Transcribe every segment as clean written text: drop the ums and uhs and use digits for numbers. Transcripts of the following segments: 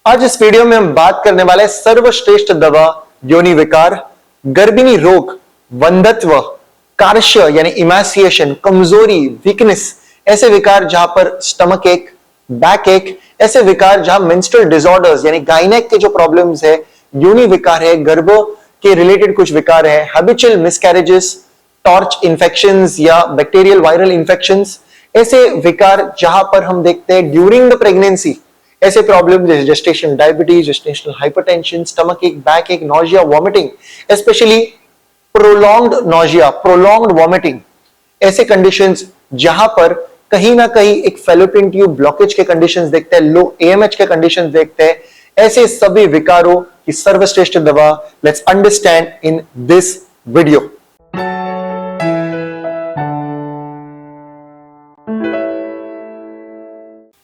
आज इस वीडियो में हम बात करने वाले हैं सर्वश्रेष्ठ दवा योनि विकार, गर्भिणी रोग, वंध्यत्व, कार्श्य यानी इमैसिएशन, कमजोरी, वीकनेस, ऐसे विकार जहां पर स्टमक एक, बैक एक, ऐसे विकार जहां मेंस्ट्रुअल डिसऑर्डर्स यानी गायनेक के जो प्रॉब्लम्स है, योनि विकार है, गर्भ के रिलेटेड कुछ विकार है, हैबिचुअल मिसकैरेजेस, टॉर्च इन्फेक्शंस या बैक्टीरियल वायरल इन्फेक्शंस, ऐसे विकार जहां पर हम देखते हैं ड्यूरिंग द प्रेगनेंसी ऐसे प्रॉब्लम जैसे gestational diabetes, gestational hypertension, stomach एक, बैक एक, nausea, vomiting, specially prolonged nausea, prolonged vomiting, ऐसे कंडीशंस जहां पर कहीं ना कहीं एक फैलोपियन ट्यूब ब्लॉकेज के कंडीशंस देखते हैं, लो एएमएच के कंडीशंस देखते हैं, ऐसे सभी विकारों की सर्वश्रेष्ठ दवा let's understand in this video.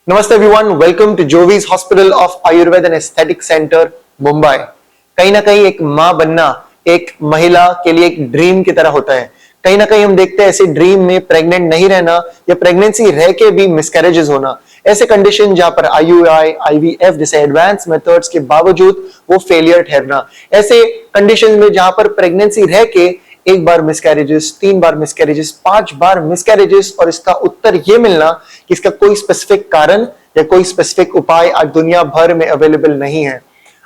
नमस्ते everyone, welcome to Jovees hospital of Ayurveda and aesthetic centre Mumbai. कहीं ना कहीं एक मां बनना एक महिला के लिए एक ड्रीम की तरह होता है। कहीं ना कहीं हम देखते हैं ऐसे ड्रीम में प्रेग्नेंट नहीं रहना या प्रेगनेंसी रह के भी मिसकैरेजेस होना, ऐसे कंडीशन जहां पर आईयूआई, आईवीएफ जैसे एडवांस मेथड्स के बावजूद वो फेलियर ठहरना, ऐसे कंडीशन में जहां पर प्रेगनेंसी रह के एक बार मिसकैरेजेस, 3 बार मिसकैरेजेस, 5 बार मिसकैरेजेस, और इसका उत्तर यह मिलना कि इसका कोई स्पेसिफिक कारण या कोई स्पेसिफिक उपाय आज दुनिया भर में अवेलेबल नहीं है।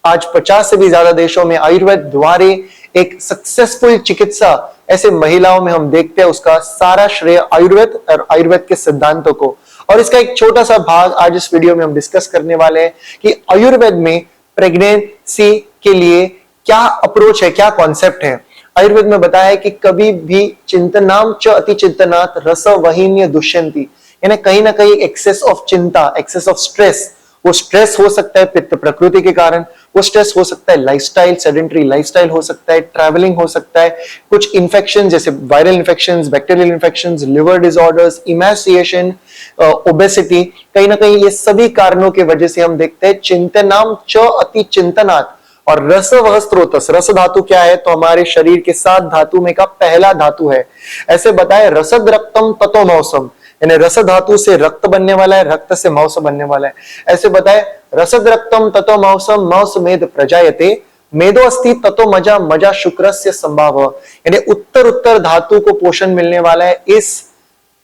आज 50 से भी ज्यादा देशों में आयुर्वेद द्वारे एक सक्सेसफुल चिकित्सा ऐसे महिलाओं में हम देखते हैं, उसका सारा श्रेय आयुर्वेद और आयुर्वेद के सिद्धांतों को। और इसका एक छोटा सा भाग आज इस वीडियो में हम डिस्कस करने वाले हैं कि आयुर्वेद में प्रेगनेंसी के लिए क्या अप्रोच है, क्या कॉन्सेप्ट है। आयुर्वेद में बताया है कि कभी भी चिंतनाम च अति चिंतनात् रस वहीन्य दुष्यंती, यानी कहीं ना कहीं एक्सेस ऑफ चिंता, एक्सेस ऑफ स्ट्रेस, वो स्ट्रेस हो सकता है पित्त प्रकृति के कारण, वो स्ट्रेस हो सकता है लाइफस्टाइल, सेडेंटरी लाइफस्टाइल हो सकता है, ट्रैवलिंग हो सकता है, कुछ इन्फेक्शन जैसे viral infections, bacterial infections, liver disorders, इमैसिएशन, obesity, कहीं ना कहीं ये सभी कारणों की वजह से हम देखते हैं चिंतनाम च अति चिंतनात्। और रस वह स्रोतस, रस धातु क्या है, तो हमारे शरीर के 7 धातु में का पहला धातु है। ऐसे बताए रसद रक्तम ततो मौसम, यानी रस धातु से रक्त बनने वाला है, रक्त से मांस बनने वाला है। ऐसे बताए रसद रक्तम ततो मौसम मांस मेद प्रजायते, मेदो अस्ति ततो मजा, मजा शुक्रस्य संभाव, यानी उत्तर उत्तर धातु को पोषण मिलने वाला है इस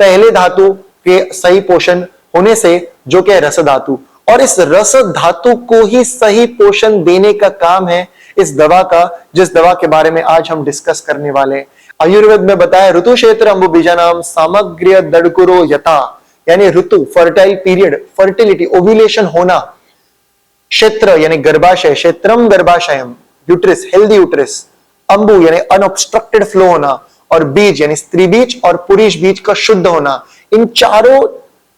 पहले धातु के सही पोषण होने से, जो कि रस धातु। और इस रस धातु को ही सही पोषण देने का काम है इस दवा का, जिस दवा के बारे में आज हम डिस्कस करने वाले हैं। आयुर्वेद में बताया ऋतु क्षेत्र अंबु बीजानाम सामग्र्य दड़कुरो यथा, यानी ऋतु फर्टाइल पीरियड, फर्टिलिटी, ओव्यूलेशन होना, क्षेत्र यानी गर्भाशय, क्षेत्रम गर्भाशयम, यूट्रस हेल्दी यूट्रस, अंबु यानी अनऑब्स्ट्रक्टेड फ्लो होना, और बीज यानी स्त्री बीज और पुरुष बीज का शुद्ध होना, इन चारों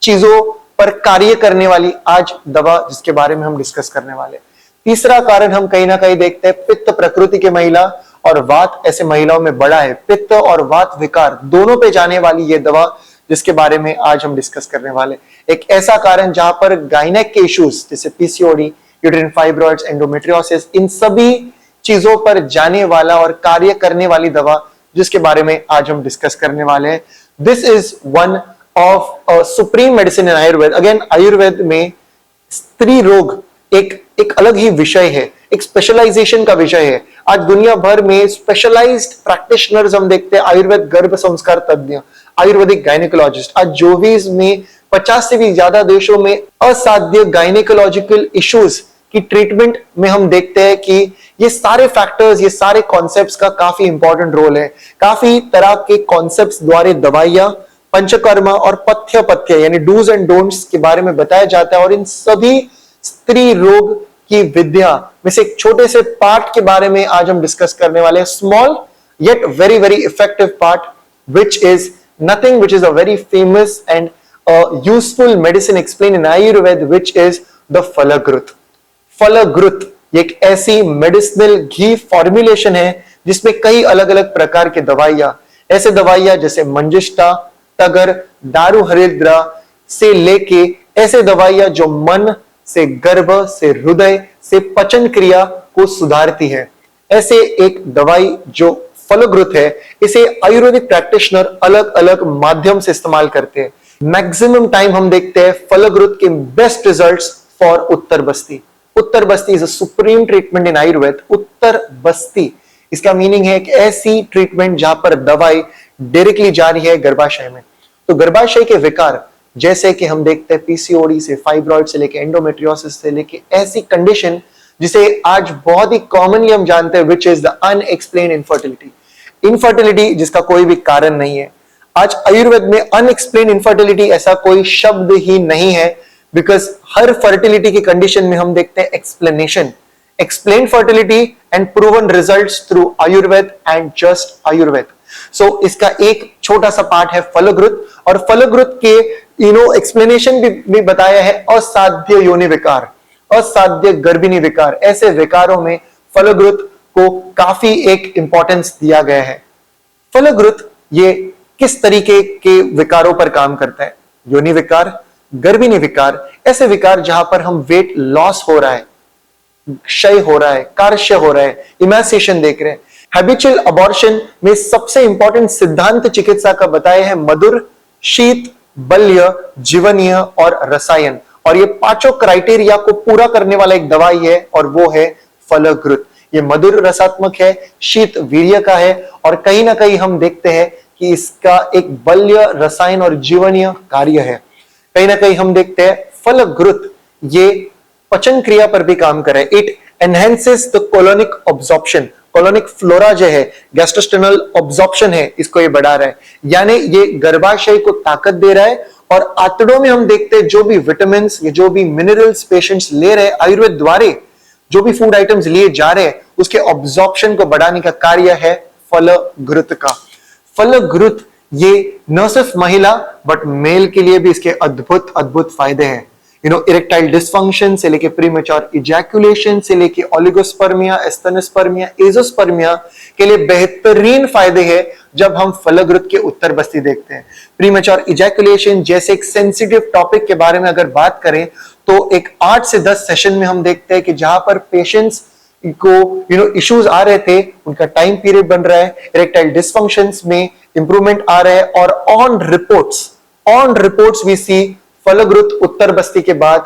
चीजों पर कार्य करने वाली आज दवा जिसके बारे में हम डिस्कस करने वाले। तीसरा कारण हम कहीं ना कहीं देखते हैं पित्त प्रकृति के महिला और वात ऐसे महिलाओं में बड़ा है, पित्त और वात विकार दोनों पे जाने वाली ये दवा जिसके बारे में आज हम डिस्कस करने वाले। एक ऐसा कारण जहां पर गायनेक के इश्यूज जैसे पीसीओडी, यूट्राइन फाइब्रॉइड्स, एंडोमेट्रियोसिस, इन सभी चीजों पर जाने वाला और कार्य करने वाली दवा जिसके बारे में आज हम डिस्कस करने वाले हैं। This is one of supreme medicine in Ayurveda. Again Ayurveda में स्त्री रोग एक अलग ही विषय है, एक स्पेशलाइजेशन का विषय है। आज दुनिया भर में स्पेशलाइज्ड प्रैक्टिशनर्स हम देखते हैं, आयुर्वेद गर्भ संस्कार तज्ञ, आयुर्वेदिक गायनेकोलॉजिस्ट। आज जोवीज में 50 से भी ज्यादा देशों में असाध्य गायनेकोलॉजिकल इश्यूज की ट्रीटमेंट में हम देखते हैं कि ये सारे फैक्टर्स, ये सारे कॉन्सेप्ट्स का काफी इंपॉर्टेंट रोल है। काफी तरह के कॉन्सेप्ट्स द्वारा दवाइयां, पंचकर्म और पथ्य यानी डूज एंड डोंट्स के बारे में बताया जाता है। और इन सभी स्त्री रोग की विद्या में से एक छोटे से पार्ट के बारे में आज हम डिस्कस करने वाले हैं। Small yet very very effective part which is nothing, which is a very famous and useful medicine explain in Ayurveda, which is the Phalaghrita. Phalaghrita एक ऐसी मेडिसिनल घी फॉर्मुलेशन है जिसमें कई अलग अलग प्रकार की दवाइयां, ऐसे दवाइयां जैसे मंजिष्ठा, तगर, दारू हरिद्रा से लेके ऐसे दवाइयां जो मन से, गर्भ से, हृदय से पचन क्रिया को सुधारती है। ऐसे एक दवाई जो फलग्रुत है, इसे आयुर्वेदिक प्रैक्टिशनर अलग अलग माध्यम से इस्तेमाल करते हैं। मैक्सिमम टाइम हम देखते हैं फलग्रुत के best results for Uttar Basti. Uttar Basti is a supreme treatment in Ayurveda. Uttar Basti इसका मीनिंग है कि ऐसी ट्रीटमेंट जहां पर दवाई डायरेक्टली जा रही है गर्भाशय में। तो गर्भाशय के विकार जैसे कि हम देखते हैं पीसीओडी से, फाइब्रॉइड से लेके एंडोमेट्रियोसिस से लेके ऐसी कंडीशन जिसे आज बहुत ही कॉमनली हम जानते हैं, विच is the unexplained infertility. Infertility जिसका कोई भी कारण नहीं है। आज आयुर्वेद में अनएक्सप्लेन्ड इनफर्टिलिटी ऐसा कोई शब्द ही नहीं है, बिकॉज हर फर्टिलिटी की कंडीशन में हम देखते हैं explanation, explain fertility and proven results through Ayurveda and just Ayurveda. So इसका एक छोटा सा पार्ट है फलग्रुत, और फलग्रुत के एक्सप्लेनेशन भी बताया है असाध्य योनि विकार, असाध्य गर्भिणी विकार। ऐसे विकारों में फलग्रुत को काफी एक इंपॉर्टेंस दिया गया है। फलग्रुत ये किस तरीके के विकारों पर काम करता है? योनि विकार, गर्भिणी विकार, ऐसे विकार जहां पर हम वेट लॉस हो रहा है, क्षय हो रहा है, कार्य हो रहा है, इमैसिएशन देख रहे हैं। हैबिचुअल अबॉर्शन में सबसे इंपॉर्टेंट सिद्धांत चिकित्सा का बताया है मधुर, शीत, बल्य, जीवनीय और रसायन। और ये पांचों क्राइटेरिया को पूरा करने वाला एक दवाई है और वो है फलग्रुत। ये मधुर रसात्मक है, शीत वीर्य का है, और कहीं ना कहीं हम देखते हैं कि इसका एक बल्य, रसायन और जीवनीय कार्य है। कहीं ना कहीं हम देखते हैं फलग्रुत ये पचन क्रिया पर भी काम करे। It enhances the colonic absorption, colonic flora जो है, गैस्ट्रोस्टेनल ऑब्जॉर्प्शन है, इसको ये बढ़ा रहा है, यानी ये गर्भाशय को ताकत दे रहा है। और आंतड़ों में हम देखते हैं जो भी विटामिन, जो भी मिनरल्स पेशेंट्स ले रहे हैं आयुर्वेद द्वारा, जो भी फूड आइटम्स लिए जा रहे हैं, उसके ऑब्जॉर्प्शन को बढ़ाने का कार्य है फलग्रुत का। फलग्रुत ये न सिर्फ महिला बट मेल के लिए भी इसके अद्भुत अद्भुत फायदे हैं। इरेक्टाइल डिस्फंक्शन से लेके प्रीमेच्योर इजैकुलेशन से लेके ओलिगोस्पर्मिया, एस्थेनोस्पर्मिया, एजोस्पर्मिया के लिए बेहतरीन फायदे हैं जब हम फलग्रुत के उत्तर बस्ती देखते हैं। प्रीमेच्योर इजैकुलेशन जैसे एक सेंसिटिव टॉपिक के बारे में अगर बात करें तो एक 8 से 10 सेशन में हम देखते हैं कि जहां पर पेशेंट्स को इश्यूज आ रहे थे, उनका टाइम पीरियड बन रहा है, इरेक्टाइल डिस्फंक्शंस में इंप्रूवमेंट आ रहा है, और ऑन रिपोर्ट्स वी सी फलग्रुत उत्तर बस्ती के बाद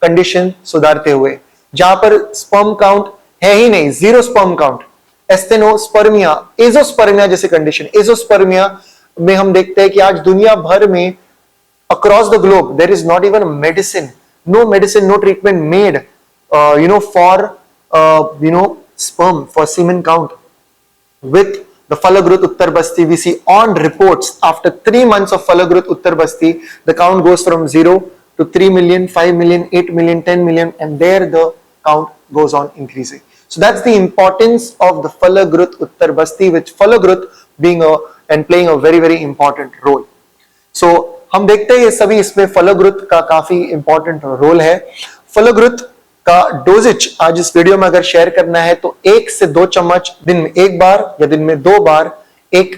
कंडीशन सुधारते हुए। जहां पर स्पर्म काउंट है ही नहीं, 0 स्पर्म काउंट, एस्थेनोस्पर्मिया, एजोस्पर्मिया जैसे कंडीशन, एजोस्पर्मिया में हम देखते हैं कि आज दुनिया भर में across the globe there is not even medicine, no treatment made for sperm, for semen count. With the Falagrut Uttar Basti, we see on reports after 3 months of Falagrut Uttar Basti, the count goes from 0 to 3 million, 5 million, 8 million, 10 million, and there the count goes on increasing. So that's the importance of the Falagrut Uttar Basti, which Falagrut being and playing a very very important role. So हम देखते हैं ये सभी इसमें फलग्रुत का काफी important role है। फलग्रुत का डोजेज आज इस वीडियो में अगर शेयर करना है तो 1 से 2 चम्मच दिन में 1 बार या दिन में 2 बार एक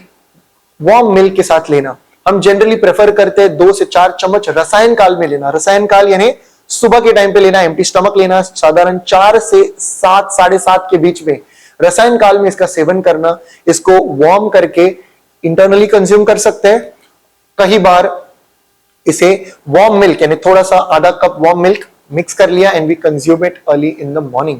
वार्म मिल्क के साथ लेना। हम जनरली प्रेफर करते हैं 2 से 4 चम्मच रसायन काल में लेना। रसायन काल यानी सुबह के टाइम पे लेना, एम्प्टी स्टमक लेना, साधारण 4 से 7, 7:30 के बीच में रसायन काल में इसका सेवन करना। इसको वार्म करके इंटरनली कंज्यूम कर सकते हैं। कई बार इसे वार्म मिल्क यानी थोड़ा सा आधा कप वार्म मिल्क मिक्स कर लिया and we consume it early in the morning.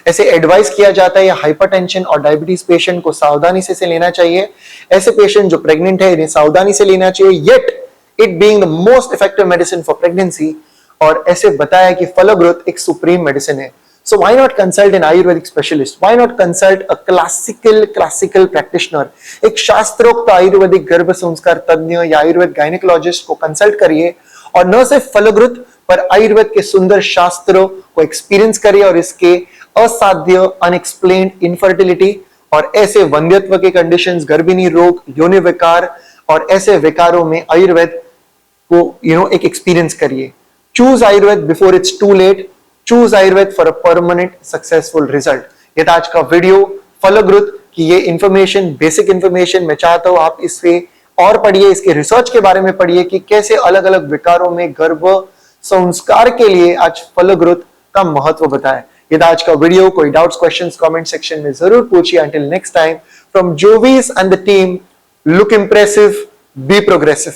ऐसे एडवाइस किया जाता है, हाइपरटेंशन और डायबिटीज पेशेंट को सावधानी से लेना चाहिए। ऐसे पेशेंट जो प्रेग्नेंट है इन्हें सावधानी से लेना चाहिए, yet it being the most effective medicine for pregnancy. और ऐसे बताया कि फलग्रुत एक सुप्रीम मेडिसिन है। So why not consult an Ayurvedic specialist? Why not consult a classical practitioner? एक शास्त्रोक्त आयुर्वेदिक गर्भ संस्कार तज्ञ या आयुर्वेद गायनेकोलॉजिस्ट को कंसल्ट करिए और न सिर्फ फलग्रुत पर आयुर्वेद के सुंदर शास्त्रों को एक्सपीरियंस करिए और इसके असाध्य अनएक्सप्लेन्ड इनफर्टिलिटी और ऐसे वंध्यत्व के कंडीशंस, गर्भिणी रोग, योनि विकार और ऐसे विकारों में आयुर्वेद को एक एक्सपीरियंस करिए। Choose Ayurveda before it's too late. Choose Ayurveda for a permanent successful result. ये था आज का वीडियो फलग्रुत की ये इंफॉर्मेशन, बेसिक इंफॉर्मेशन। मैं चाहता हूं आप इससे और पढ़िए, इसके रिसर्च के बारे में पढ़िए कि कैसे अलग अलग विकारों में गर्भ संस्कार के लिए आज फलग्रुत का महत्व बताया। ये था आज का वीडियो। कोई डाउट्स, क्वेश्चंस कमेंट सेक्शन में जरूर पूछिए। Until next time, from Jovees and the team, look impressive, be progressive.